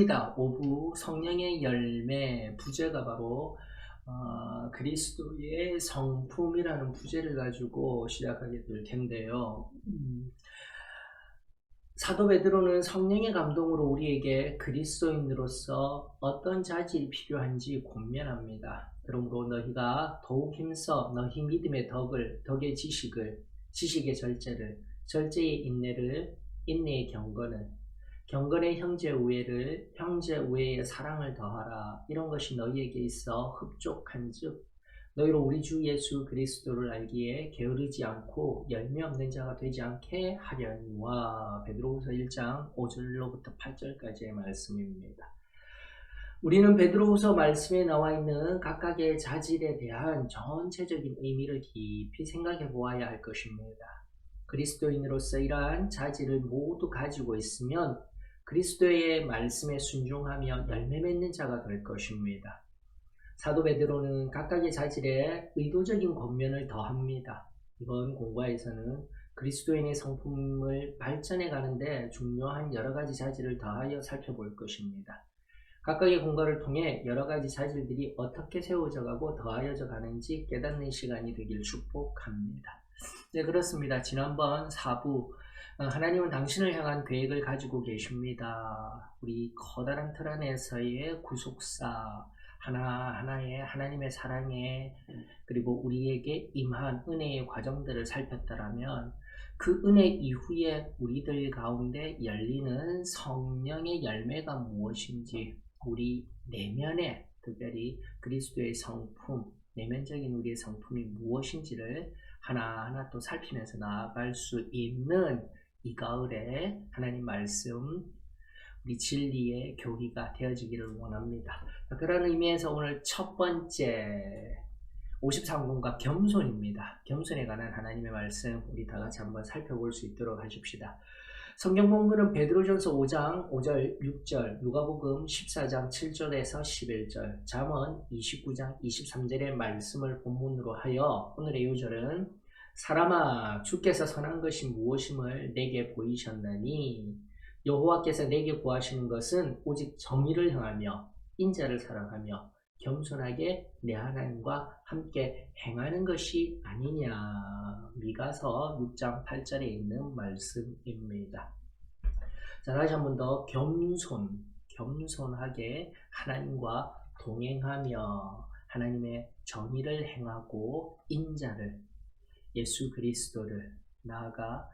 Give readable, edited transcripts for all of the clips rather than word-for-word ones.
5부입니다. 5부 성령의 열매 부제가 바로 그리스도의 성품이라는 부제를 가지고 시작하게 될 텐데요. 사도 베드로는 성령의 감동으로 우리에게 그리스도인으로서 어떤 자질이 필요한지 권면합니다. 그러므로 너희가 더욱 힘써 너희 믿음의 덕의 지식의 절제를, 절제의 인내를, 인내의 경건의 형제 우애를, 형제 우애의 사랑을 더하라. 이런 것이 너희에게 있어 흡족한즉 너희로 우리 주 예수 그리스도를 알기에 게으르지 않고 열매 없는 자가 되지 않게 하려니와. 베드로후서 1장 5절로부터 8절까지의 말씀입니다. 우리는 베드로후서 말씀에 나와 있는 각각의 자질에 대한 전체적인 의미를 깊이 생각해 보아야 할 것입니다. 그리스도인으로서 이러한 자질을 모두 가지고 있으면 그리스도의 말씀에 순종하며 열매 맺는 자가 될 것입니다. 사도 베드로는 각각의 자질에 의도적인 권면을 더합니다. 이번 공과에서는 그리스도인의 성품을 발전해 가는데 중요한 여러 가지 자질을 더하여 살펴볼 것입니다. 각각의 공과를 통해 여러 가지 자질들이 어떻게 세워져 가고 더하여져 가는지 깨닫는 시간이 되길 축복합니다. 네, 그렇습니다. 지난번 4부 하나님은 당신을 향한 계획을 가지고 계십니다. 우리 커다란 틀 안에서의 구속사, 하나하나의 하나님의 사랑에, 그리고 우리에게 임한 은혜의 과정들을 살폈더라면 그 은혜 이후에 우리들 가운데 열리는 성령의 열매가 무엇인지, 우리 내면에 특별히 그리스도의 성품, 내면적인 우리의 성품이 무엇인지를 하나하나 또 살피면서 나아갈 수 있는 이 가을에 하나님 말씀, 우리 진리의 교리가 되어지기를 원합니다. 그런 의미에서 오늘 첫 번째 53권과 겸손입니다. 겸손에 관한 하나님의 말씀 우리 다 같이 한번 살펴볼 수 있도록 하십시다. 성경 본문은 베드로전서 5장 5절 6절, 누가복음 14장 7절에서 11절, 잠언 29장 23절의 말씀을 본문으로 하여 오늘의 요절은 사람아 주께서 선한 것이 무엇임을 내게 보이셨나니 여호와께서 내게 구하시는 것은 오직 정의를 행하며 인자를 사랑하며 겸손하게 내 하나님과 함께 행하는 것이 아니냐. 미가서 6장 8절에 있는 말씀입니다. 자, 다시 한 번 더 겸손하게 하나님과 동행하며 하나님의 정의를 행하고 인자를, 예수 그리스도를, 나아가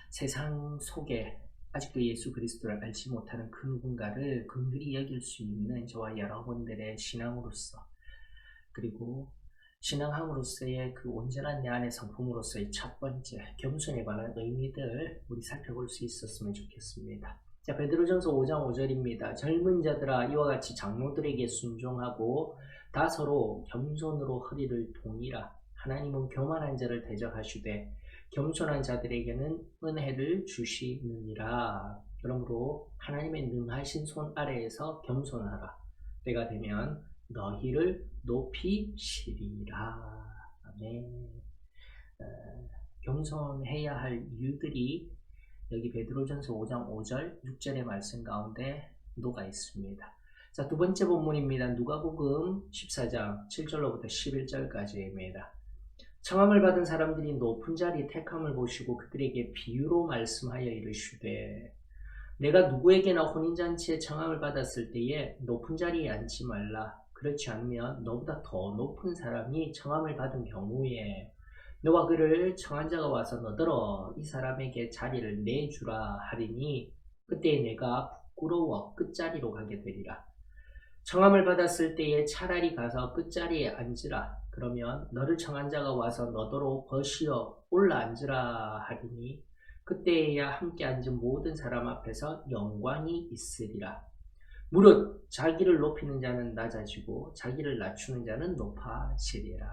세상 속에 아직도 예수 그리스도를 알지 못하는 그 누군가를 긍휼히 여길 수 있는 저와 여러분들의 신앙으로서, 그리고 신앙함으로써의 그 온전한 내 안의 성품으로서의 첫 번째 겸손에 관한 의미들 우리 살펴볼 수 있었으면 좋겠습니다. 자, 베드로전서 5장 5절입니다. 젊은 자들아 이와 같이 장로들에게 순종하고 다 서로 겸손으로 허리를 동이라. 하나님은 교만한 자를 대적하시되 겸손한 자들에게는 은혜를 주시느니라. 그러므로 하나님의 능하신 손 아래에서 겸손하라. 때가 되면 너희를 높이시리라. 아멘. 겸손해야 할 이유들이 여기 베드로전서 5장 5절 6절의 말씀 가운데 녹아 있습니다. 자, 두 번째 본문입니다. 누가복음 14장 7절로부터 11절까지입니다. 청함을 받은 사람들이 높은 자리 택함을 보시고 그들에게 비유로 말씀하여 이르시되 내가 누구에게나 혼인잔치에 청함을 받았을 때에 높은 자리에 앉지 말라. 그렇지 않으면 너보다 더 높은 사람이 청함을 받은 경우에 너와 그를 청한 자가 와서 너더러 이 사람에게 자리를 내주라 하리니 그때 내가 부끄러워 끝자리로 가게 되리라. 청함을 받았을 때에 차라리 가서 끝자리에 앉으라. 그러면 너를 청한 자가 와서 너더러 벗이어 올라앉으라 하리니 그때에야 함께 앉은 모든 사람 앞에서 영광이 있으리라. 무릇 자기를 높이는 자는 낮아지고 자기를 낮추는 자는 높아지리라.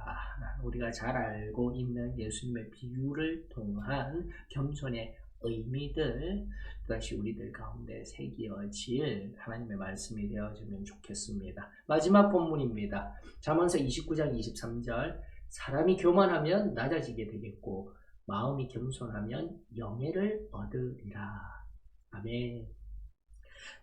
우리가 잘 알고 있는 예수님의 비유를 통한 겸손의 의미들, 그것이 우리들 가운데 새기어질 하나님의 말씀이 되어지면 좋겠습니다. 마지막 본문입니다. 잠언서 29장 23절, 사람이 교만하면 낮아지게 되겠고 마음이 겸손하면 영예를 얻으리라. 아멘.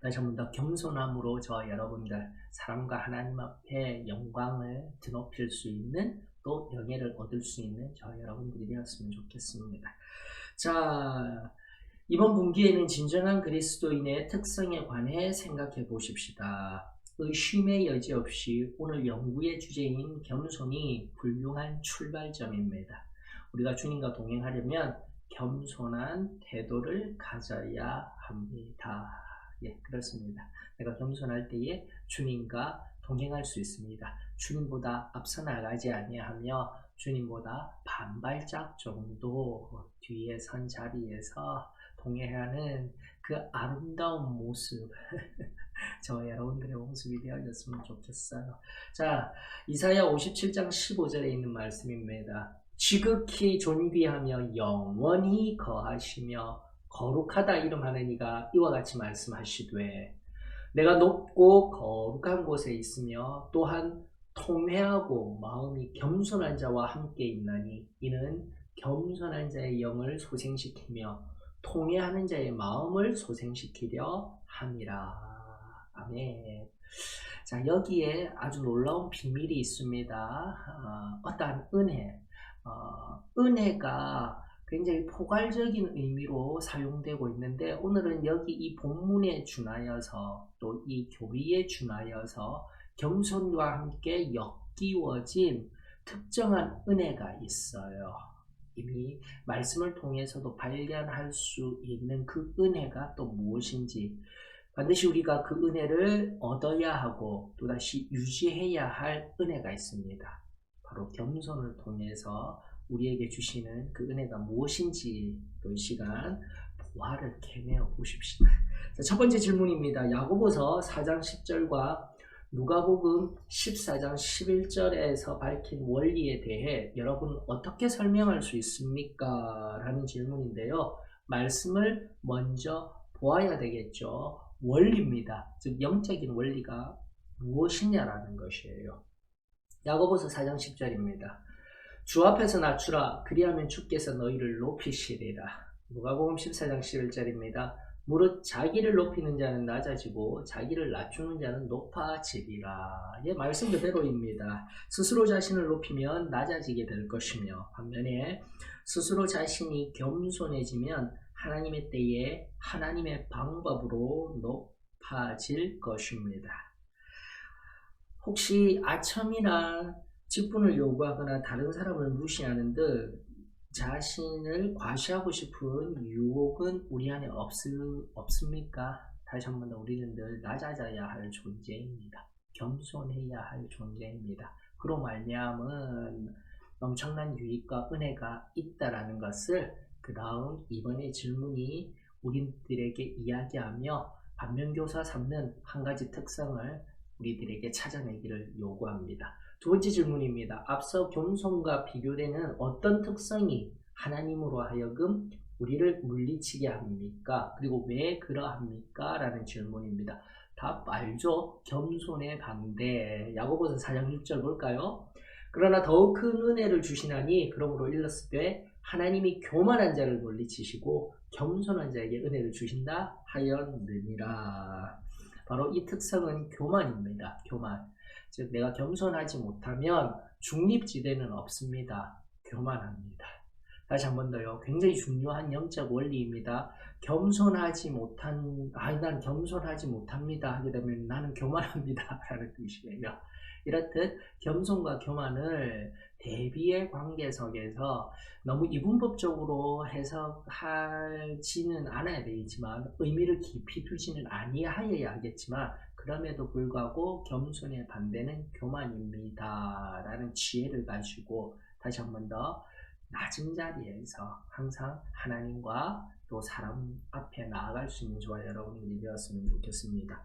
다시 한 번 더 겸손함으로 저와 여러분들 사람과 하나님 앞에 영광을 드높일 수 있는 또 영예를 얻을 수 있는 저와 여러분들이 되었으면 좋겠습니다. 자, 이번 분기에는 진정한 그리스도인의 특성에 관해 생각해 보십시다. 의심의 여지 없이 오늘 연구의 주제인 겸손이 훌륭한 출발점입니다. 우리가 주님과 동행하려면 겸손한 태도를 가져야 합니다. 예, 그렇습니다. 내가 겸손할 때에 주님과 동행할 수 있습니다. 주님보다 앞서 나가지 아니하며 주님보다 반발짝 정도 뒤에 선 자리에서 동행하는 그 아름다운 모습 저와 여러분들의 모습이 되어졌으면 좋겠어요. 자, 이사야 57장 15절에 있는 말씀입니다. 지극히 존귀하며 영원히 거하시며 거룩하다 이름하는 이가 이와 같이 말씀하시되 내가 높고 거룩한 곳에 있으며 또한 통회하고 마음이 겸손한 자와 함께 있나니 이는 겸손한 자의 영을 소생시키며 통회하는 자의 마음을 소생시키려 함이라. 아멘. 자, 여기에 아주 놀라운 비밀이 있습니다. 어떠한 은혜, 은혜가 굉장히 포괄적인 의미로 사용되고 있는데 오늘은 여기 이 본문에 준하여서 또 이 교리에 준하여서 겸손과 함께 엮이워진 특정한 은혜가 있어요. 이미 말씀을 통해서도 발견할 수 있는 그 은혜가 또 무엇인지 반드시 우리가 그 은혜를 얻어야 하고 또다시 유지해야 할 은혜가 있습니다. 바로 겸손을 통해서 우리에게 주시는 그 은혜가 무엇인지 또 이 시간 보화를 캐내어 보십시다. 자, 첫 번째 질문입니다. 야고보서 4장 10절과 누가복음 14장 11절에서 밝힌 원리에 대해 여러분 어떻게 설명할 수 있습니까? 라는 질문인데요. 말씀을 먼저 보아야 되겠죠. 원리입니다. 즉 영적인 원리가 무엇이냐라는 것이에요. 야고보서 4장 10절입니다. 주 앞에서 낮추라 그리하면 주께서 너희를 높이시리라. 누가복음 14장 11절입니다. 무릇 자기를 높이는 자는 낮아지고 자기를 낮추는 자는 높아지리라. 예, 말씀 그대로입니다. 스스로 자신을 높이면 낮아지게 될 것이며 반면에 스스로 자신이 겸손해지면 하나님의 때에 하나님의 방법으로 높아질 것입니다. 혹시 아첨이나 직분을 요구하거나 다른 사람을 무시하는 듯 자신을 과시하고 싶은 유혹은 우리 안에 없습니까? 다시 한 번 더 우리는 늘 낮아져야 할 존재입니다. 겸손해야 할 존재입니다. 그로 말미암은 엄청난 유익과 은혜가 있다라는 것을 그 다음 이번의 질문이 우리들에게 이야기하며 반면교사 삼는 한 가지 특성을 우리들에게 찾아내기를 요구합니다. 두 번째 질문입니다. 앞서 겸손과 비교되는 어떤 특성이 하나님으로 하여금 우리를 물리치게 합니까? 그리고 왜 그러합니까? 라는 질문입니다. 답 알죠? 겸손의 반대. 야고보서 4장 6절 볼까요? 그러나 더욱 큰 은혜를 주시나니 그러므로 일렀을 때 하나님이 교만한 자를 물리치시고 겸손한 자에게 은혜를 주신다 하였느니라. 바로 이 특성은 교만입니다. 교만. 즉 내가 겸손하지 못하면 중립지대는 없습니다. 교만합니다. 다시 한 번 더요. 굉장히 중요한 영적 원리입니다. 겸손하지 못한, 난 겸손하지 못합니다 하게 되면 나는 교만합니다 라는 뜻이에요. 이렇듯 겸손과 교만을 대비의 관계석에서 너무 이분법적으로 해석하지는 않아야 되겠지만 의미를 깊이 두지는 아니하여야 하겠지만 그럼에도 불구하고 겸손의 반대는 교만입니다 라는 지혜를 가지고 다시 한 번 더 낮은 자리에서 항상 하나님과 또 사람 앞에 나아갈 수 있는 저와 여러분들이 되었으면 좋겠습니다.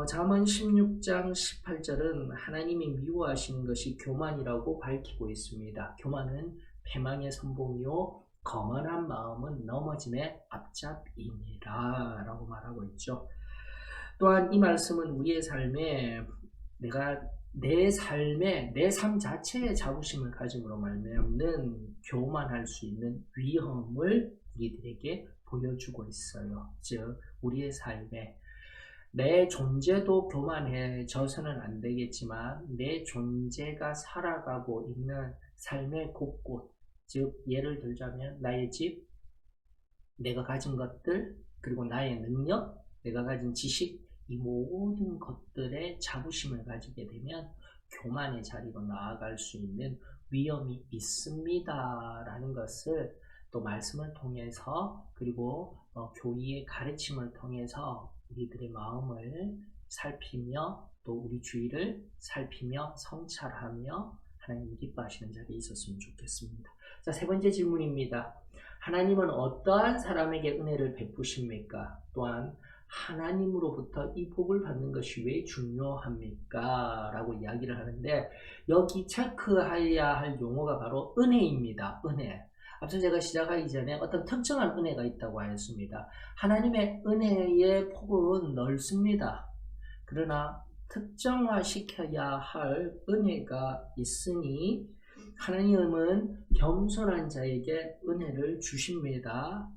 잠언 16장 18절은 하나님이 미워하시는 것이 교만이라고 밝히고 있습니다. 교만은 패망의 선봉이요 거만한 마음은 넘어짐의 앞잡이니라 라고 말하고 있죠. 또한 이 말씀은 우리의 삶에 내 삶 자체의 자부심을 가짐으로 말미암는 교만할 수 있는 위험을 우리들에게 보여주고 있어요. 즉 우리의 삶에 내 존재도 교만해져서는 안 되겠지만 내 존재가 살아가고 있는 삶의 곳곳, 즉 예를 들자면 나의 집, 내가 가진 것들, 그리고 나의 능력, 내가 가진 지식, 이 모든 것들에 자부심을 가지게 되면 교만의 자리로 나아갈 수 있는 위험이 있습니다 라는 것을 또 말씀을 통해서, 그리고 교리의 가르침을 통해서 우리들의 마음을 살피며 또 우리 주위를 살피며 성찰하며 하나님 기뻐하시는 자리에 있었으면 좋겠습니다. 자, 세 번째 질문입니다. 하나님은 어떠한 사람에게 은혜를 베푸십니까? 또한 하나님으로부터 이 복을 받는 것이 왜 중요합니까? 라고 이야기를 하는데, 여기 체크해야 할 용어가 바로 은혜입니다. 은혜. 앞서 제가 시작하기 전에 어떤 특정한 은혜가 있다고 하였습니다. 하나님의 은혜의 폭은 넓습니다. 그러나 특정화시켜야 할 은혜가 있으니 하나님은 겸손한 자에게 은혜를 주십니다.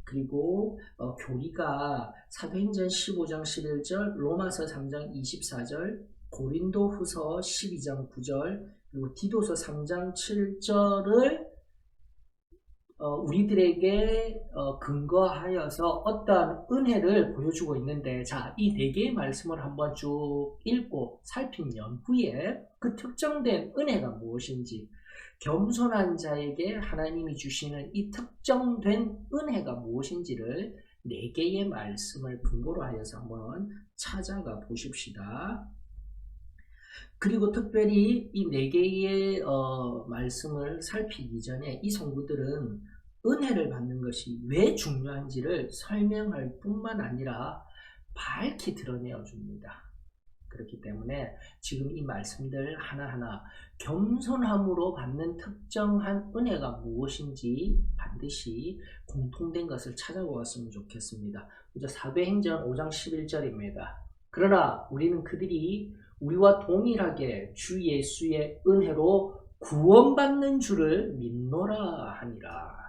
그리고 교리가 사도행전 15장 11절, 로마서 3장 24절, 고린도후서 12장 9절, 그리고 디도서 3장 7절을 우리들에게 근거하여서 어떠한 은혜를 보여주고 있는데, 자, 이 네 개의 말씀을 한번 쭉 읽고 살핀 연후에 그 특정된 은혜가 무엇인지, 겸손한 자에게 하나님이 주시는 이 특정된 은혜가 무엇인지를 네 개의 말씀을 근거로 하여서 한번 찾아가 보십시다. 그리고 특별히 이 네 개의 말씀을 살피기 전에 이 성도들은 은혜를 받는 것이 왜 중요한지를 설명할 뿐만 아니라 밝히 드러내어 줍니다. 그렇기 때문에 지금 이 말씀들 하나하나 겸손함으로 받는 특정한 은혜가 무엇인지 반드시 공통된 것을 찾아보았으면 좋겠습니다. 먼저 사도행전 5장 11절입니다. 그러나 우리는 그들이 우리와 동일하게 주 예수의 은혜로 구원받는 줄을 믿노라 하니라.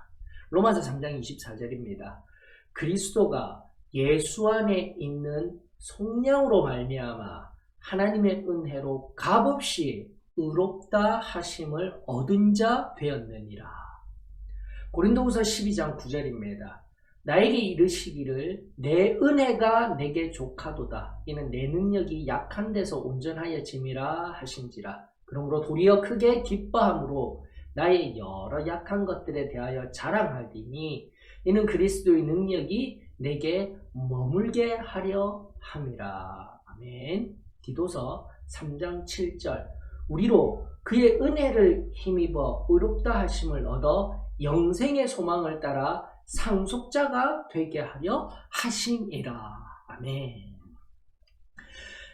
로마서 3장 24절입니다. 그리스도가 예수 안에 있는 속량으로 말미암아 하나님의 은혜로 값없이 의롭다 하심을 얻은 자 되었느니라. 고린도후서 12장 9절입니다. 나에게 이르시기를 내 은혜가 내게 족하도다. 이는 내 능력이 약한 데서 온전하여 짐이라 하신지라. 그러므로 도리어 크게 기뻐함으로 나의 여러 약한 것들에 대하여 자랑하리니 이는 그리스도의 능력이 내게 머물게 하려 함이라. 아멘. 디도서 3장 7절. 우리로 그의 은혜를 힘입어 의롭다 하심을 얻어 영생의 소망을 따라 상속자가 되게 하려 하심이라. 아멘.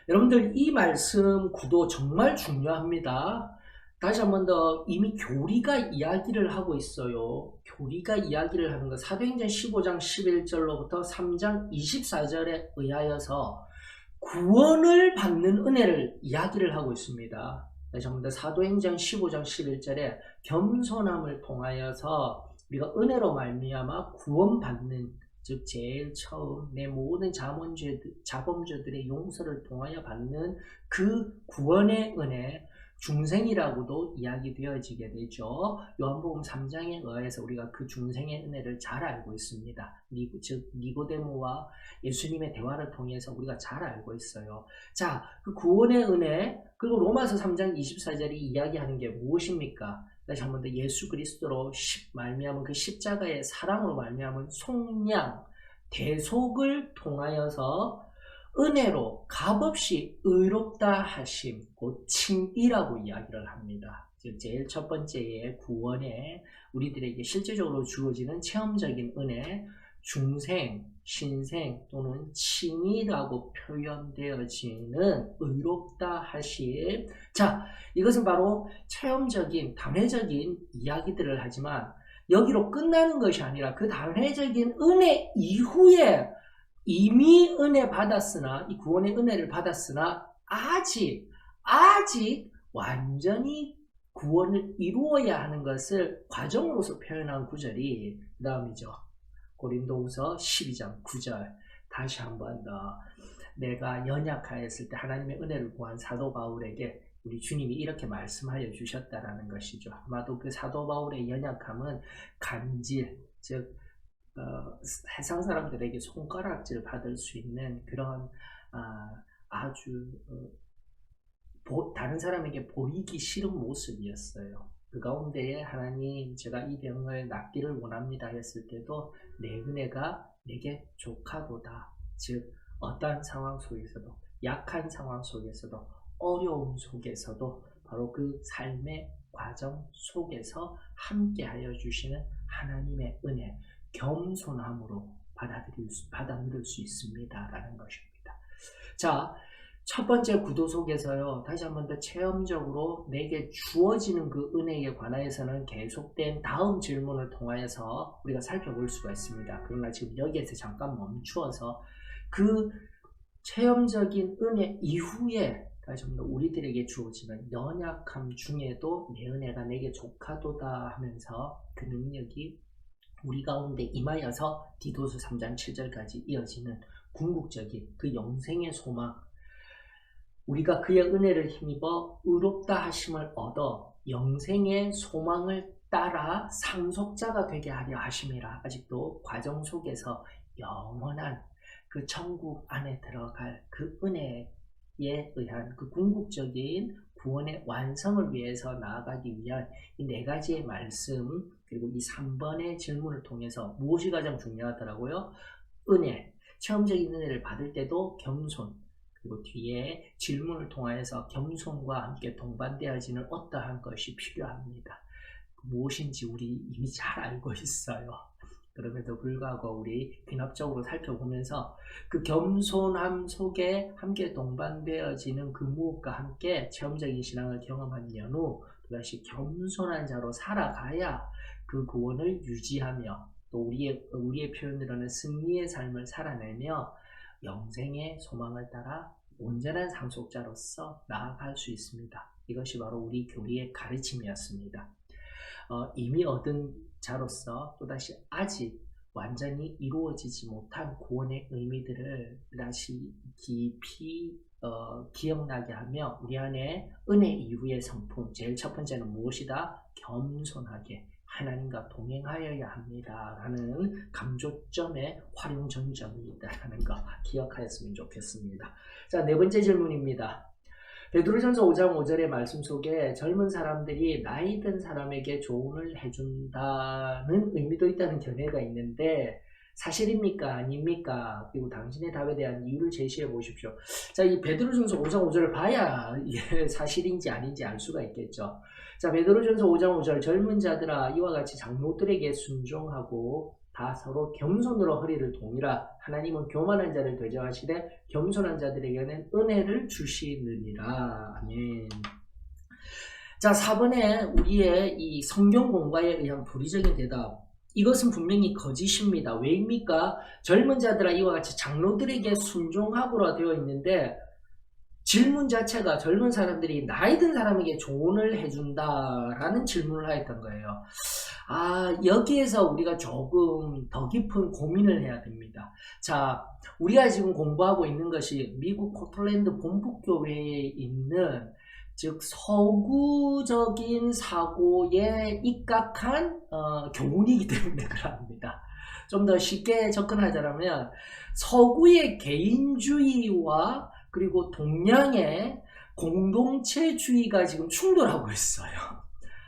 여러분들, 이 말씀 구도 정말 중요합니다. 다시 한 번 더, 이미 교리가 이야기를 하고 있어요. 교리가 이야기를 하는 것, 사도행전 15장 11절로부터 3장 24절에 의하여서 구원을 받는 은혜를 이야기를 하고 있습니다. 다시 한 번 더, 사도행전 15장 11절에 겸손함을 통하여서 우리가 은혜로 말미암아 구원받는, 즉 제일 처음 내 모든 자범죄들의 용서를 통하여 받는 그 구원의 은혜, 중생이라고도 이야기되어지게 되죠. 요한복음 3장에 의해서 우리가 그 중생의 은혜를 잘 알고 있습니다. 즉 니고데모와 예수님의 대화를 통해서 우리가 잘 알고 있어요. 자, 그 구원의 은혜, 그리고 로마서 3장 24절이 이야기하는 게 무엇입니까? 다시 한 번 더, 예수 그리스도로 말미암은 그 십자가의 사랑으로 말미암은 속량, 대속을 통하여서 은혜로 값없이 의롭다 하심, 곧 칭의라고 이야기를 합니다. 즉 제일 첫 번째의 구원에 우리들에게 실제적으로 주어지는 체험적인 은혜, 중생, 신생 또는 칭의라고 표현되어지는 의롭다 하심. 자, 이것은 바로 체험적인 단회적인 이야기들을 하지만 여기로 끝나는 것이 아니라 그 단회적인 은혜 이후에 이미 은혜 받았으나, 이 구원의 은혜를 받았으나 아직 완전히 구원을 이루어야 하는 것을 과정으로서 표현한 구절이 그 다음이죠. 고린도후서 12장 9절. 다시 한 번 더, 내가 연약하였을 때 하나님의 은혜를 구한 사도 바울에게 우리 주님이 이렇게 말씀하여 주셨다라는 것이죠. 아마도 그 사도 바울의 연약함은 간질, 즉 세상 사람들에게 손가락질 받을 수 있는 그런 아주 다른 사람에게 보이기 싫은 모습이었어요. 그 가운데에 하나님, 제가 이 병을 낫기를 원합니다 했을 때도 내 은혜가 내게 족하도다. 즉 어떠한 상황 속에서도, 약한 상황 속에서도, 어려움 속에서도 바로 그 삶의 과정 속에서 함께하여 주시는 하나님의 은혜, 겸손함으로 받아들일 수 있습니다라는 것입니다. 자, 첫 번째 구도 속에서요, 다시 한 번 더 체험적으로 내게 주어지는 그 은혜에 관하여서는 계속된 다음 질문을 통하여서 우리가 살펴볼 수가 있습니다. 그러나 지금 여기에서 잠깐 멈추어서 그 체험적인 은혜 이후에 다시 한 번 더 우리들에게 주어지는 연약함 중에도 내 은혜가 내게 족하도다 하면서 그 능력이 우리 가운데 임하여서 디도서 3장 7절까지 이어지는 궁극적인 그 영생의 소망, 우리가 그의 은혜를 힘입어 의롭다 하심을 얻어 영생의 소망을 따라 상속자가 되게 하려 하심이라. 아직도 과정 속에서 영원한 그 천국 안에 들어갈 그 은혜에 의한 그 궁극적인 구원의 완성을 위해서 나아가기 위한 이 네 가지의 말씀, 그리고 이 3번의 질문을 통해서 무엇이 가장 중요하더라고요? 은혜, 체험적인 은혜를 받을 때도 겸손, 그리고 뒤에 질문을 통하여서 겸손과 함께 동반되어지는 어떠한 것이 필요합니다. 무엇인지 우리 이미 잘 알고 있어요. 그럼에도 불구하고 우리 귀납적으로 살펴보면서 그 겸손함 속에 함께 동반되어지는 그 무엇과 함께 체험적인 신앙을 경험한 연후 또다시 겸손한 자로 살아가야 그 구원을 유지하며 또 우리의 표현으로는 승리의 삶을 살아내며 영생의 소망을 따라 온전한 상속자로서 나아갈 수 있습니다. 이것이 바로 우리 교리의 가르침이었습니다. 이미 얻은 자로서 또다시 아직 완전히 이루어지지 못한 구원의 의미들을 다시 깊이 기억나게 하며 우리 안에 은혜 이후의 성품, 제일 첫 번째는 무엇이다? 겸손하게 하나님과 동행하여야 합니다 라는 강조점의 활용정점이 있다는 거 기억하였으면 좋겠습니다. 자, 네 번째 질문입니다. 베드로전서 5장 5절의 말씀 속에 젊은 사람들이 나이 든 사람에게 조언을 해준다는 의미도 있다는 견해가 있는데 사실입니까? 아닙니까? 그리고 당신의 답에 대한 이유를 제시해 보십시오. 자, 이 베드로전서 5장 5절을 봐야 이게 사실인지 아닌지 알 수가 있겠죠. 자, 베드로전서 5장 5절, 젊은 자들아 이와 같이 장로들에게 순종하고 다 서로 겸손으로 허리를 동이라. 하나님은 교만한 자를 대적하시되 겸손한 자들에게는 은혜를 주시느니라. 아멘. 자, 4번에 우리의 이 성경 공부에 의한 불의적인 대답, 이것은 분명히 거짓입니다. 왜입니까? 젊은 자들아 이와 같이 장로들에게 순종하고라 되어 있는데 질문 자체가 젊은 사람들이 나이 든 사람에게 조언을 해준다라는 질문을 하였던 거예요. 여기에서 우리가 조금 더 깊은 고민을 해야 됩니다. 자, 우리가 지금 공부하고 있는 것이 미국 포틀랜드 본부교회에 있는 즉 서구적인 사고에 입각한 교훈이기 때문에 그럽니다. 좀 더 쉽게 접근하자면 서구의 개인주의와 그리고 동양의 공동체주의가 지금 충돌하고 있어요.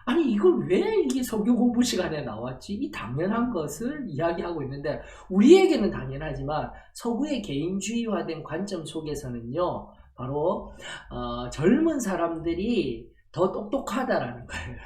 아니 이걸 왜 이 설교 공부 시간에 나왔지? 이 당연한 것을 이야기하고 있는데 우리에게는 당연하지만 서구의 개인주의화된 관점 속에서는요. 바로 젊은 사람들이 더 똑똑하다라는 거예요.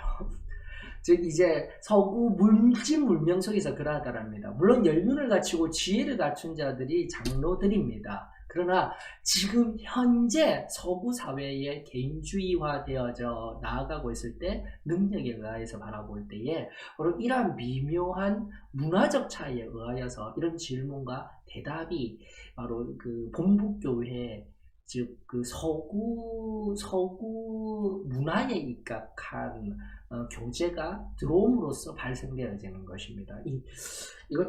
즉 이제 서구 물명 속에서 그러하다랍니다. 물론 연륜을 갖추고 지혜를 갖춘 자들이 장로들입니다. 그러나 지금 현재 서구 사회에 개인주의화되어져 나아가고 있을 때 능력에 의해서 바라볼 때에 바로 이러한 미묘한 문화적 차이에 의하여서 이런 질문과 대답이 바로 그 본부교회 즉 그 서구 문화에 입각한 교재가 들어옴으로써 발생되어지는 것입니다.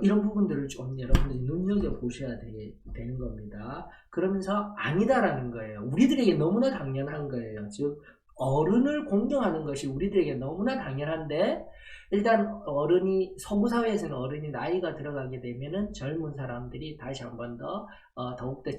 이런 부분들을 좀 여러분들이 눈여겨보셔야 되는 겁니다. 그러면서 아니다라는 거예요. 우리들에게 너무나 당연한 거예요. 즉 어른을 공경하는 것이 우리들에게 너무나 당연한데, 일단 서구 사회에서는 어른이 나이가 들어가게 되면은 젊은 사람들이 다시 한 번 더 더욱더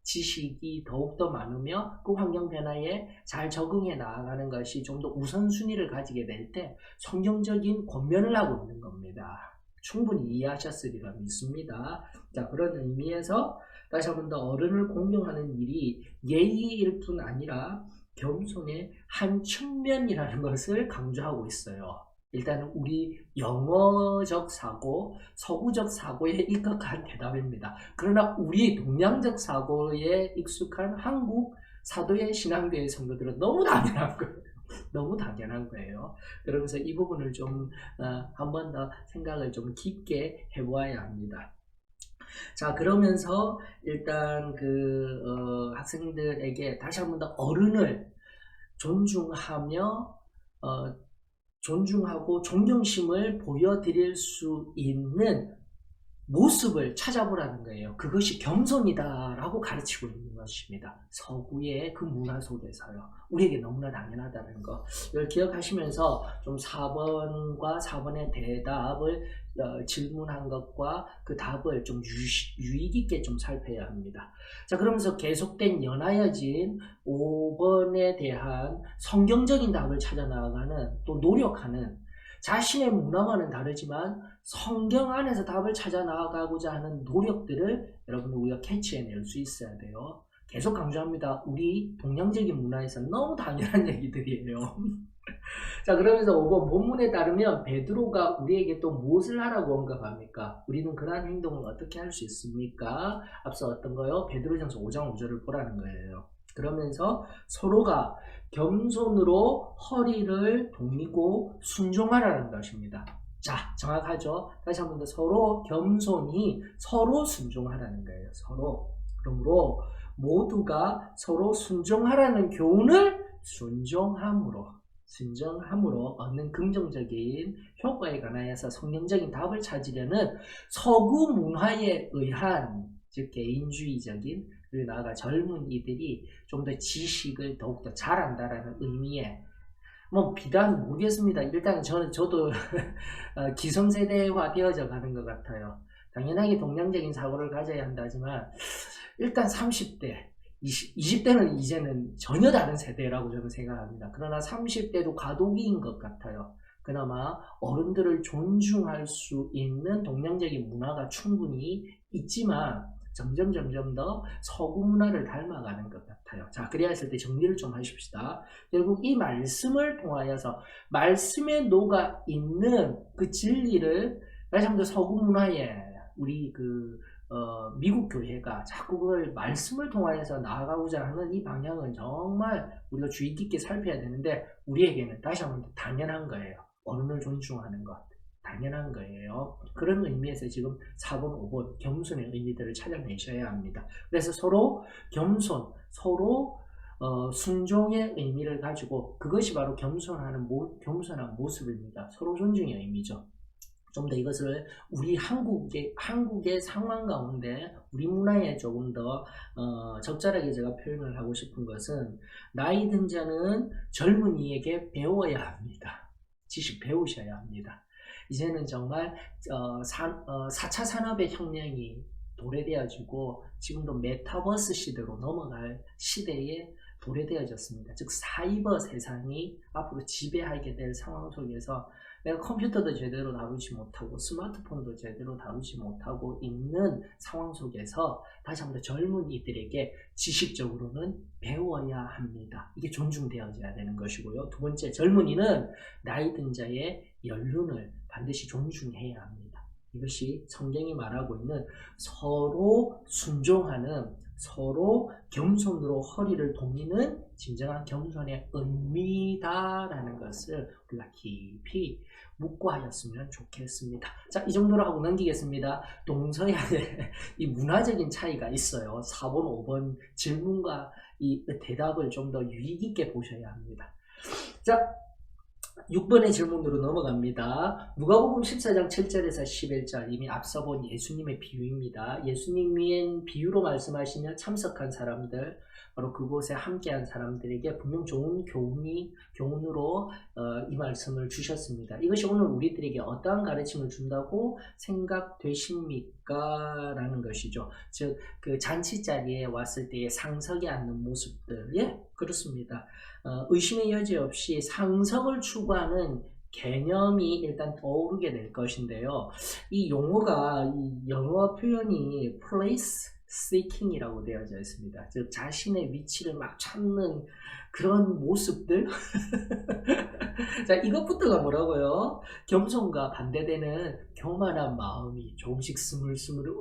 지식이 더욱더 많으며 그 환경 변화에 잘 적응해 나아가는 것이 좀 더 우선순위를 가지게 될 때 성경적인 권면을 하고 있는 겁니다. 충분히 이해하셨으리라 믿습니다. 자, 그런 의미에서 다시 한 번 더 어른을 공경하는 일이 예의일 뿐 아니라 겸손의 한 측면이라는 것을 강조하고 있어요. 일단은 우리 영어적 사고, 서구적 사고에 입각한 대답입니다. 그러나 우리 동양적 사고에 익숙한 한국 사도의 신앙교회 성도들은 너무 당연한 거예요. 너무 당연한 거예요. 그러면서 이 부분을 좀 한 번 더 생각을 좀 깊게 해보아야 합니다. 자, 그러면서 일단 학생들에게 다시 한 번 더 어른을 존중하고 존경심을 보여드릴 수 있는 모습을 찾아보라는 거예요. 그것이 겸손이다라고 가르치고 있는 것입니다. 서구의 그 문화 속에서요. 우리에게 너무나 당연하다는 거. 이걸 기억하시면서 좀 4번과 4번의 대답을 질문한 것과 그 답을 좀 유익 있게 좀 살펴야 합니다. 자, 그러면서 계속된 연하여진 5번에 대한 성경적인 답을 찾아 나아가는, 또 노력하는, 자신의 문화와는 다르지만 성경 안에서 답을 찾아 나아가고자 하는 노력들을 여러분들 우리가 캐치해낼 수 있어야 돼요. 계속 강조합니다. 우리 동양적인 문화에서 너무 당연한 얘기들이에요. 자, 그러면서 5번 본문에 따르면 베드로가 우리에게 또 무엇을 하라고 언급합니까? 우리는 그러한 행동을 어떻게 할 수 있습니까? 앞서 어떤 거요? 베드로전서 5장 5절을 보라는 거예요. 그러면서 서로가 겸손으로 허리를 동이고 순종하라는 것입니다. 자, 정확하죠? 다시 한 번 더 서로 겸손히 서로 순종하라는 거예요. 서로. 그러므로 모두가 서로 순종하라는 교훈을 순종함으로 얻는 긍정적인 효과에 관하여서 성경적인 답을 찾으려는 서구 문화에 의한, 즉 개인주의적인, 그리고 나아가 젊은이들이 좀 더 지식을 더욱더 잘한다라는 의미에, 비단 모르겠습니다. 일단 저도 기성세대화 되어져 가는 것 같아요. 당연하게 동양적인 사고를 가져야 한다지만 일단 30대, 20대는 이제는 전혀 다른 세대라고 저는 생각합니다. 그러나 30대도 과도기인 것 같아요. 그나마 어른들을 존중할 수 있는 동양적인 문화가 충분히 있지만 점점 더 서구 문화를 닮아가는 것 같아요. 자, 그래야 했을 때 정리를 좀 하십시다. 결국 이 말씀을 통하여서 말씀에 녹아 있는 그 진리를 다시 한번 서구 문화에 우리 미국 교회가 자꾸 그걸 말씀을 통하여서 나아가고자 하는 이 방향은 정말 우리가 주의 깊게 살펴야 되는데, 우리에게는 다시 한번 당연한 거예요. 어른을 존중하는 것. 당연한 거예요. 그런 의미에서 지금 4번, 5번 겸손의 의미들을 찾아내셔야 합니다. 그래서 서로 겸손, 서로 순종의 의미를 가지고, 그것이 바로 겸손한 모습입니다. 서로 존중의 의미죠. 좀 더 이것을 우리 한국의 상황 가운데 우리 문화에 조금 더 적절하게 제가 표현을 하고 싶은 것은, 나이 든 자는 젊은이에게 배워야 합니다. 지식 배우셔야 합니다. 이제는 정말 4차 산업의 혁명이 도래되어지고 지금도 메타버스 시대로 넘어갈 시대에 도래되어졌습니다. 즉 사이버 세상이 앞으로 지배하게 될 상황 속에서 내가 컴퓨터도 제대로 다루지 못하고 스마트폰도 제대로 다루지 못하고 있는 상황 속에서 다시 한번 젊은이들에게 지식적으로는 배워야 합니다. 이게 존중되어져야 되는 것이고요. 두 번째, 젊은이는 나이 든 자의 연륜을 반드시 존중해야 합니다. 이것이 성경이 말하고 있는 서로 순종하는, 서로 겸손으로 허리를 돕는 진정한 겸손의 의미다라는 것을 우리가 깊이 묵고하였으면 좋겠습니다. 자, 이 정도로 하고 넘기겠습니다. 동서양의 이 문화적인 차이가 있어요. 4번, 5번 질문과 이 대답을 좀 더 유익 있게 보셔야 합니다. 자, 6번의 질문으로 넘어갑니다. 누가복음 14장 7절에서 11절 이미 앞서 본 예수님의 비유입니다. 예수님이 비유로 말씀하시며 참석한 사람들, 바로 그곳에 함께한 사람들에게 분명 좋은 교훈으로 이 말씀을 주셨습니다. 이것이 오늘 우리들에게 어떠한 가르침을 준다고 생각되십니까? 라는 것이죠. 즉, 그 잔치 자리에 왔을 때의 상석에 앉는 모습들, 예, 그렇습니다. 의심의 여지 없이 상석을 추구하는 개념이 일단 떠오르게 될 것인데요. 이 용어가, 이 영어 표현이 place seeking이라고 되어져 있습니다. 즉, 자신의 위치를 막 찾는 그런 모습들. 자, 이것부터가 뭐라고요? 겸손과 반대되는 교만한 마음이 조금씩 스물스물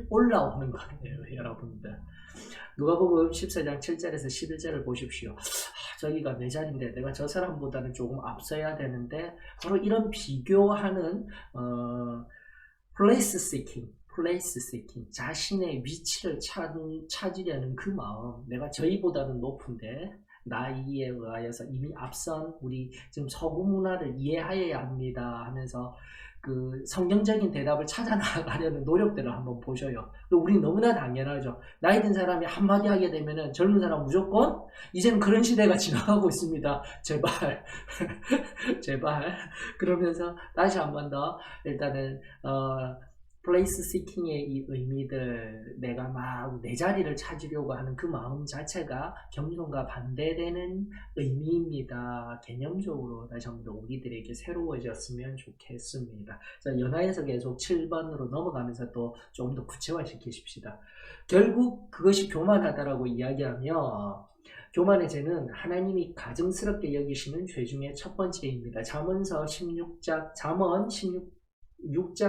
올라오는 거예요, 여러분들. 누가복음 14장 7절에서 11절을 보십시오. 저기가 내 자리인데 내가 저 사람보다는 조금 앞서야 되는데, 바로 이런 비교하는 place seeking, 자신의 위치를 찾으려는 그 마음, 내가 저희보다는 높은데 나이에 의하여서 이미 앞선 우리 지금 서구 문화를 이해하여야 합니다 하면서 그 성경적인 대답을 찾아 나가려는 노력들을 한번 보셔요. 우리 너무나 당연하죠. 나이 든 사람이 한마디 하게 되면은 젊은 사람 무조건 이제는 그런 시대가 지나가고 있습니다. 제발 제발. 그러면서 다시 한 번 더 일단은 place seeking의 이 의미들, 내가 막 내 자리를 찾으려고 하는 그 마음 자체가 겸손과 반대되는 의미입니다. 개념적으로 다시 한 번 더 우리들에게 새로워졌으면 좋겠습니다. 자, 연하에서 계속 7번으로 넘어가면서 또 좀 더 구체화시키십시다. 결국 그것이 교만하다라고 이야기하며, 교만의 죄는 하나님이 가증스럽게 여기시는 죄 중에 첫 번째입니다. 잠언 16장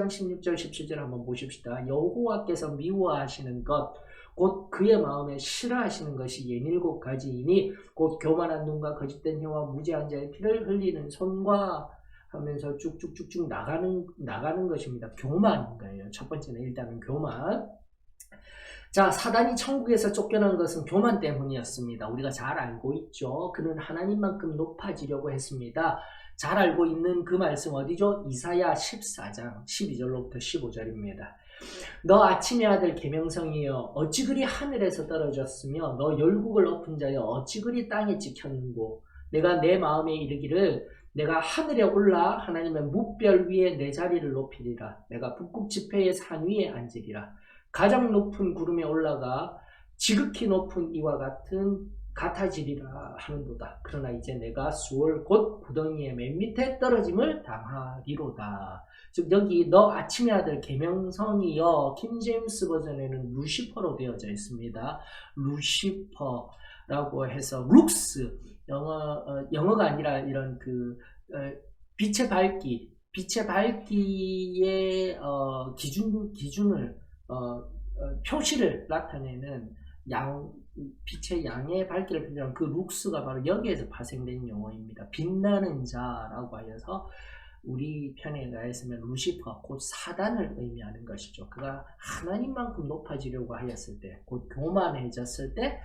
16절 17절 한번 보십시다. 여호와께서 미워하시는 것, 곧 그의 마음에 싫어하시는 것이 67가지이니 곧 교만한 눈과 거짓된 혀와 무지한 자의 피를 흘리는 손과 하면서 쭉쭉쭉쭉 나가는 것입니다. 교만인 거예요. 첫 번째는 일단은 교만. 자, 사단이 천국에서 쫓겨난 것은 교만 때문이었습니다. 우리가 잘 알고 있죠. 그는 하나님만큼 높아지려고 했습니다. 잘 알고 있는 그 말씀 어디죠? 이사야 14장 12절로부터 15절입니다. 너 아침의 아들 계명성이여 어찌 그리 하늘에서 떨어졌으며 너 열국을 엎은 자여 어찌 그리 땅에 찍혔는고, 내가 내 마음에 이르기를 내가 하늘에 올라 하나님의 뭇별 위에 내 자리를 높이리라. 내가 북극 지폐의 산 위에 앉으리라. 가장 높은 구름에 올라가 지극히 높은 이와 같아지리라 하는도다. 그러나 이제 내가 수월 곧 구덩이의 맨 밑에 떨어짐을 당하리로다. 즉 여기 너 아침의 아들 계명성이여, 킹제임스 버전에는 루시퍼로 되어져 있습니다. 루시퍼라고 해서 룩스, 영어가 아니라 이런 빛의 밝기의 기준을 표시를 나타내는 빛의 양의 밝기를 표현한 그 룩스가 바로 여기에서 파생된 용어입니다. 빛나는 자라고 하여서 우리 편에 의하였으면 루시퍼, 곧 사단을 의미하는 것이죠. 그가 하나님만큼 높아지려고 하였을 때, 곧 교만해졌을 때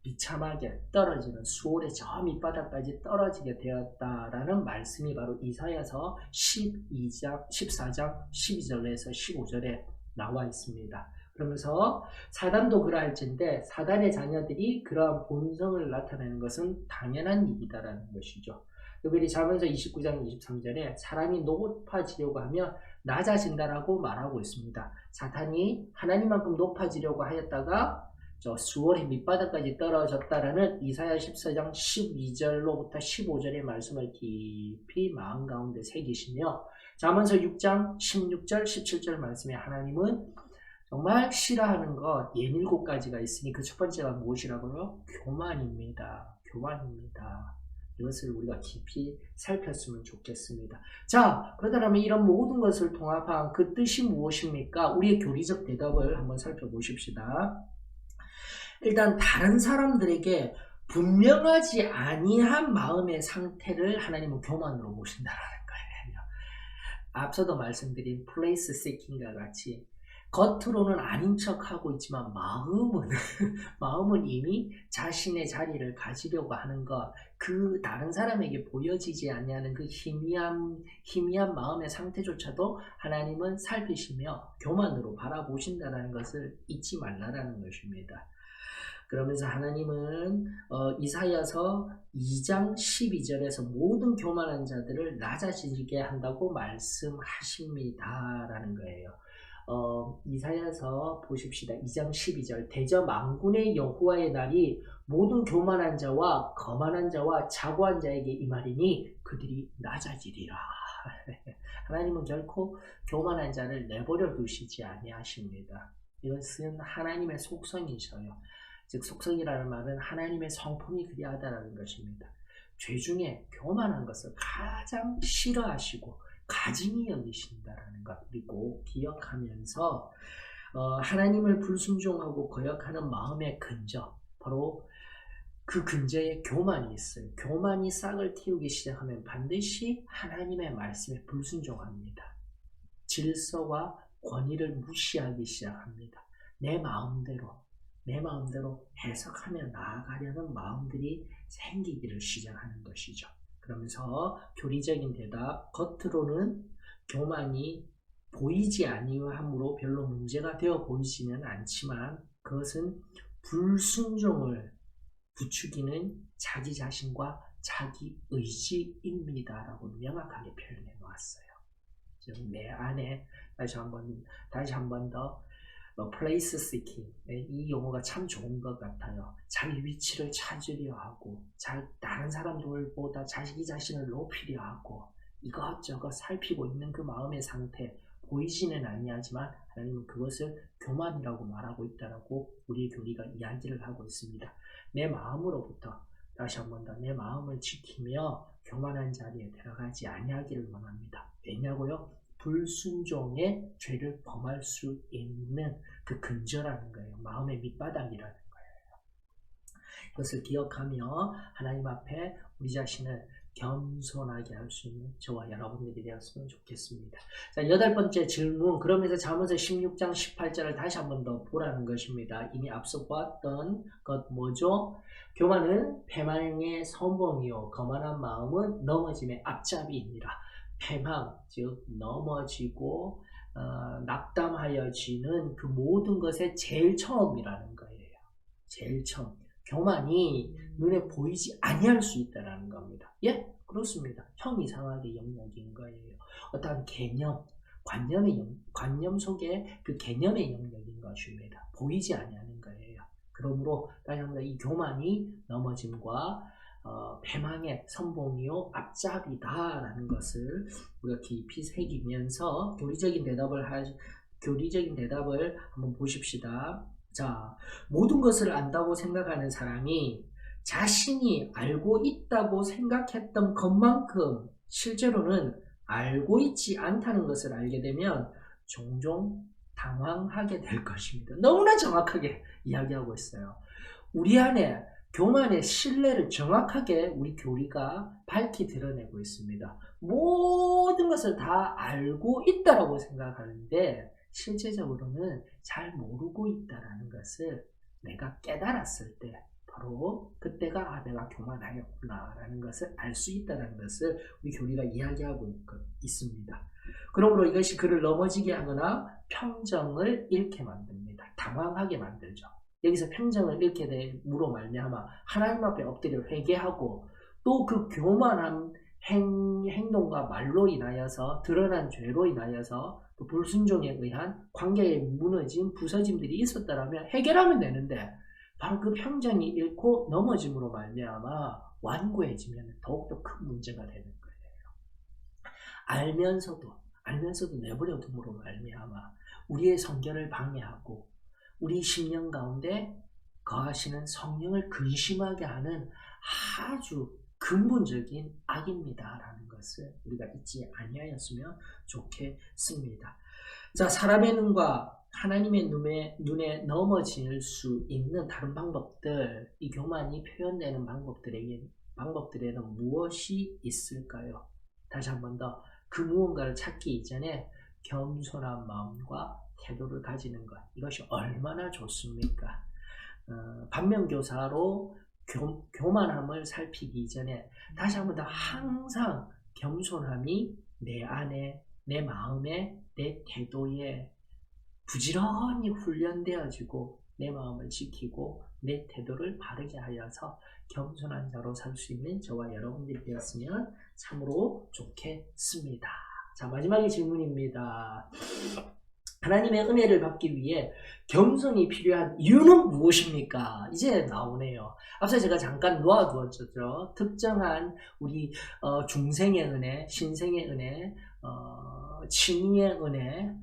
비참하게 떨어지는, 수월의 저 밑바닥까지 떨어지게 되었다라는 말씀이 바로 이사야서 14장 12절에서 15절에 나와 있습니다. 그러면서 사단도 그러할진데 사단의 자녀들이 그러한 본성을 나타내는 것은 당연한 일이다라는 것이죠. 특별히 잠언서 29장 23절에 사람이 높아지려고 하면 낮아진다라고 말하고 있습니다. 사탄이 하나님만큼 높아지려고 하였다가 저 수월의 밑바닥까지 떨어졌다라는 이사야 14장 12절로부터 15절의 말씀을 깊이 마음 가운데 새기시며, 잠언서 6장 16절 17절 말씀에 하나님은 정말 싫어하는 것 67가지가 있으니 그 첫 번째가 무엇이라고요? 교만입니다. 교만입니다. 이것을 우리가 깊이 살폈으면 좋겠습니다. 자, 그렇다면 이런 모든 것을 통합한 그 뜻이 무엇입니까? 우리의 교리적 대답을 한번 살펴보십시다. 일단 다른 사람들에게 분명하지 아니한 마음의 상태를 하나님은 교만으로 보신다라는 거예요. 앞서도 말씀드린 플레이스 시킹과 같이 겉으로는 아닌 척하고 있지만 마음은 이미 자신의 자리를 가지려고 하는 것, 그 다른 사람에게 보여지지 않냐는 그 희미한 마음의 상태조차도 하나님은 살피시며 교만으로 바라보신다는 것을 잊지 말라라는 것입니다. 그러면서 하나님은 이사야서 2장 12절에서 모든 교만한 자들을 낮아지게 한다고 말씀하십니다라는 거예요. 이사야서 보십시다. 2장 12절 대저 만군의 여호와의 날이 모든 교만한 자와 거만한 자와 자고한 자에게 임하리니 그들이 낮아지리라. 하나님은 결코 교만한 자를 내버려 두시지 아니하십니다. 이것은 하나님의 속성이셔요. 즉 속성이라는 말은 하나님의 성품이 그리하다라는 것입니다. 죄 중에 교만한 것을 가장 싫어하시고 가증히 여기신다라는 것, 그리고 기억하면서 하나님을 불순종하고 거역하는 마음의 근저, 바로 그 근저에 교만이 있어요. 교만이 싹을 틔우기 시작하면 반드시 하나님의 말씀에 불순종합니다. 질서와 권위를 무시하기 시작합니다. 내 마음대로 해석하며 나아가려는 마음들이 생기기를 시작하는 것이죠. 그러면서 교리적인 대답, 겉으로는 교만이 보이지 아니함으로 별로 문제가 되어 보이지는 않지만 그것은 불순종을 부추기는 자기 자신과 자기 의지입니다라고 명확하게 표현해 놓았어요. 즉 내 안에 다시 한 번 더 place seeking, 이 용어가 참 좋은 것 같아요. 자기 위치를 찾으려 하고 다른 사람들보다 자기 자신을 높이려 하고 이것저것 살피고 있는 그 마음의 상태, 보이지는 아니하지만 하나님은 그것을 교만이라고 말하고 있다라고 우리 교리가 이야기를 하고 있습니다. 내 마음으로부터 다시 한 번 더 내 마음을 지키며 교만한 자리에 들어가지 아니하기를 원합니다. 왜냐고요? 불순종의 죄를 범할 수 있는 그 근저라는 거예요. 마음의 밑바닥이라는 거예요. 그것을 기억하며 하나님 앞에 우리 자신을 겸손하게 할 수 있는 저와 여러분들이 되었으면 좋겠습니다. 자, 8번째 질문. 그러면서 잠언서 16장 18절을 다시 한 번 더 보라는 것입니다. 이미 앞서 보았던 것 뭐죠? 교만은 패망의 선봉이요 거만한 마음은 넘어짐의 앞잡이입니다. 패망, 즉 넘어지고 낙담하여지는 그 모든 것의 제일 처음이라는 거예요. 제일 처음. 교만이 눈에 보이지 아니할 수 있다는 겁니다. 예? 그렇습니다. 형이상학의 영역인 거예요. 어떤 개념, 관념 속에 그 개념의 영역인 것입니다. 보이지 아니하는 거예요. 그러므로 다시 한번 이 교만이 넘어짐과 패망의 선봉이요 앞잡이다라는 것을 우리가 깊이 새기면서 교리적인 대답을 한번 보십시다. 자, 모든 것을 안다고 생각하는 사람이 자신이 알고 있다고 생각했던 것만큼 실제로는 알고 있지 않다는 것을 알게 되면 종종 당황하게 될 것입니다. 너무나 정확하게 이야기하고 있어요. 우리 안에 교만의 신뢰를 정확하게 우리 교리가 밝히 드러내고 있습니다. 모든 것을 다 알고 있다라고 생각하는데 실제적으로는 잘 모르고 있다라는 것을 내가 깨달았을 때 바로 그때가 내가 교만하였구나 라는 것을 알 수 있다는 것을 우리 교리가 이야기하고 있습니다. 그러므로 이것이 그를 넘어지게 하거나 평정을 잃게 만듭니다. 당황하게 만들죠. 여기서 평정을 잃게 됨으로 말미암아 하나님 앞에 엎드려 회개하고 또 그 교만한 행동과 말로 인하여서 드러난 죄로 인하여서 또 불순종에 의한 관계에 무너진 부서짐들이 있었다면 해결하면 되는데 바로 그 평정이 잃고 넘어짐으로 말미암아 완고해지면 더욱더 큰 문제가 되는 거예요. 알면서도 내버려 둠으로 말미암아 우리의 성결을 방해하고 우리 심령 가운데 거하시는 성령을 근심하게 하는 아주 근본적인 악입니다라는 것을 우리가 잊지 아니하였으면 좋겠습니다. 자, 사람의 눈과 하나님의 눈에 넘어질 수 있는 다른 방법들, 이 교만이 표현되는 방법들에는 무엇이 있을까요? 다시 한 번 더 그 무언가를 찾기 이전에 겸손한 마음과 태도를 가지는 것, 이것이 얼마나 좋습니까? 반면교사로 교만함을 살피기 이전에 다시 한 번 더 항상 겸손함이 내 안에, 내 마음에, 내 태도에 부지런히 훈련되어지고 내 마음을 지키고 내 태도를 바르게 하여서 겸손한 자로 살 수 있는 저와 여러분들이 되었으면 참으로 좋겠습니다. 자, 마지막의 질문입니다. 하나님의 은혜를 받기 위해 겸손이 필요한 이유는 무엇입니까? 이제 나오네요. 앞서 제가 잠깐 놓아두었죠. 특정한 우리 중생의 은혜, 신생의 은혜, 칭의의 은혜,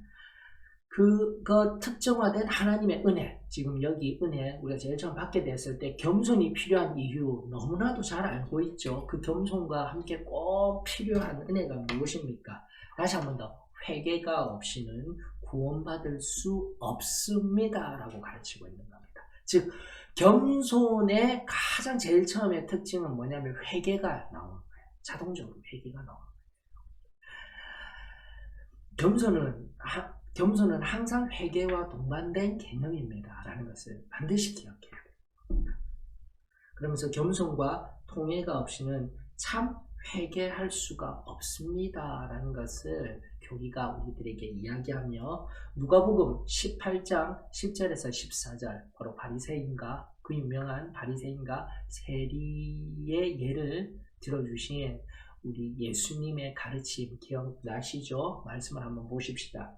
그거 특정화된 하나님의 은혜, 지금 여기 은혜 우리가 제일 처음 받게 됐을 때 겸손이 필요한 이유 너무나도 잘 알고 있죠. 그 겸손과 함께 꼭 필요한 은혜가 무엇입니까? 다시 한 번 더, 회개가 없이는 구원받을 수 없습니다 라고 가르치고 있는 겁니다. 즉 겸손의 가장 제일 처음의 특징은 뭐냐면 회개가 나오는 거예요. 자동적으로 회개가 나오는 거예요. 겸손은 항상 회개와 동반된 개념입니다 라는 것을 반드시 기억해야 됩니다. 그러면서 겸손과 통회가 없이는 참 회개할 수가 없습니다 라는 것을 교리가 우리들에게 이야기하며 누가복음 18장 10절에서 14절, 바로 바리새인과 그 유명한 바리새인과 세리의 예를 들어주신 우리 예수님의 가르침 기억나시죠? 말씀을 한번 보십시다.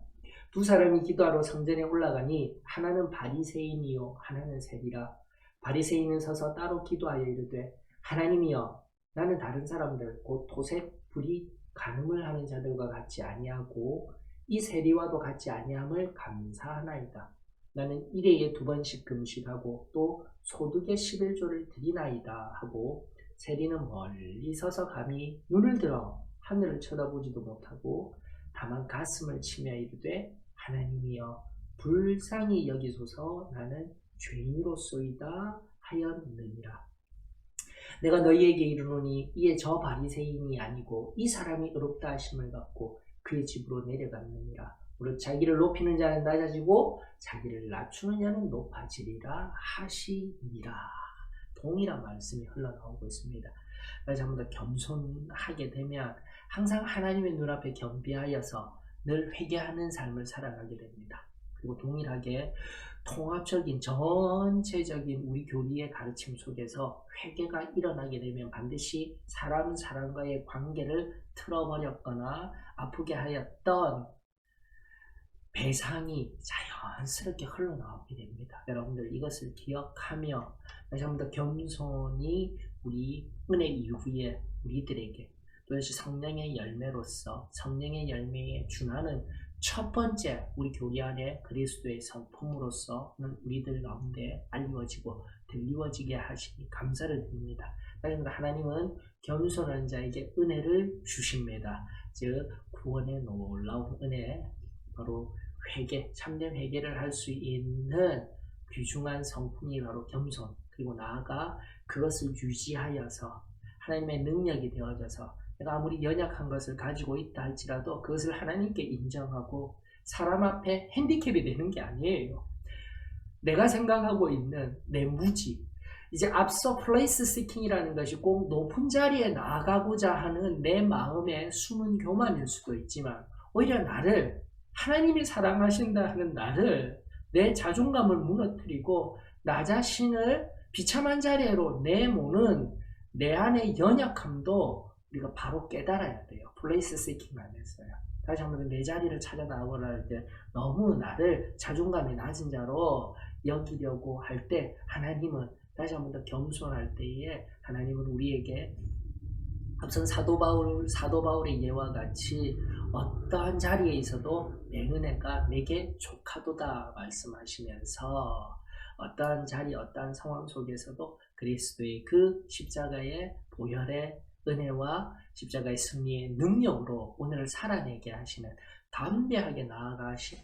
두 사람이 기도하러 성전에 올라가니 하나는 바리새인이요 하나는 세리라. 바리새인은 서서 따로 기도하여 이르되 하나님이여, 나는 다른 사람들 곧 토색, 불의, 간음을 하는 자들과 같이 아니하고 이 세리와도 같이 아니함을 감사하나이다. 나는 일회에 2번씩 금식하고 또 소득의 11조를 드리나이다 하고, 세리는 멀리 서서 감히 눈을 들어 하늘을 쳐다보지도 못하고 다만 가슴을 치며 이르되 하나님이여, 불쌍히 여기소서, 나는 죄인으로소이다 하였느니라. 내가 너희에게 이르노니 이에 저 바리새인이 아니고 이 사람이 의롭다 하심을 받고 그의 집으로 내려갔느니라. 무릇 자기를 높이는 자는 낮아지고 자기를 낮추는 자는 높아지리라 하시니라. 동일한 말씀이 흘러나오고 있습니다. 그래서 한번 더 겸손하게 되면 항상 하나님의 눈앞에 겸비하여서 늘 회개하는 삶을 살아가게 됩니다. 그리고 동일하게 통합적인 전체적인 우리 교리의 가르침 속에서 회개가 일어나게 되면 반드시 사람과의 관계를 틀어버렸거나 아프게 하였던 배상이 자연스럽게 흘러나오게 됩니다. 여러분들 이것을 기억하며 다시 한 번 더 겸손이 우리 은혜 이후에 우리들에게 또다시 성령의 열매로서 성령의 열매에 준하는 첫 번째 우리 교리 안에 그리스도의 성품으로서는 우리들 가운데 알리워지고 들리워지게 하시니 감사를 드립니다. 하나님은 겸손한 자에게 은혜를 주십니다. 즉 구원의 놀라운 은혜, 바로 회개, 참된 회개를 할 수 있는 귀중한 성품이 바로 겸손, 그리고 나아가 그것을 유지하여서 하나님의 능력이 되어져서 내가 아무리 연약한 것을 가지고 있다 할지라도 그것을 하나님께 인정하고 사람 앞에 핸디캡이 되는 게 아니에요. 내가 생각하고 있는 내 무지, 이제 앞서 플레이스 시킹이라는 것이 꼭 높은 자리에 나아가고자 하는 내 마음의 숨은 교만일 수도 있지만, 오히려 나를 하나님이 사랑하신다 하는 나를, 내 자존감을 무너뜨리고 나 자신을 비참한 자리로 내모는 내 안의 연약함도 우리가 바로 깨달아야 돼요. 플레이스 시킹 안에서요. 다시 한번 내 자리를 찾아 나오려 할 때 너무 나를 자존감이 낮은 자로 여기려고 할 때 하나님은 다시 한번 더 겸손할 때에 하나님은 우리에게 앞선 사도 바울의 예와 같이 어떠한 자리에 있어도 내 은혜가 내게 족하도다 말씀하시면서 어떠한 자리, 어떠한 상황 속에서도 그리스도의 그 십자가의 보혈의 은혜와 십자가의 승리의 능력으로 오늘을 살아내게 하시는, 담대하게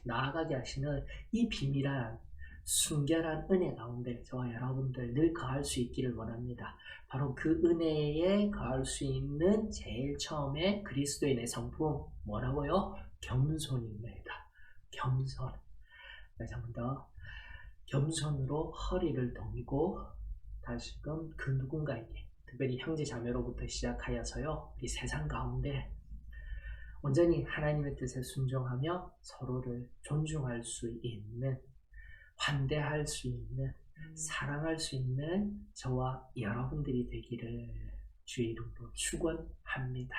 나아가게 하시는 이 비밀한 순결한 은혜 가운데 저와 여러분들 늘 거할 수 있기를 원합니다. 바로 그 은혜에 거할 수 있는 제일 처음에 그리스도인의 성품 뭐라고요? 겸손입니다. 겸손. 다시 한 번 더. 겸손으로 허리를 동이고 다시금 그 누군가에게, 특별히 형제 자매로부터 시작하여서요, 우리 세상 가운데 온전히 하나님의 뜻에 순종하며 서로를 존중할 수 있는, 환대할 수 있는, 사랑할 수 있는 저와 여러분들이 되기를 주의 이름으로 축원합니다.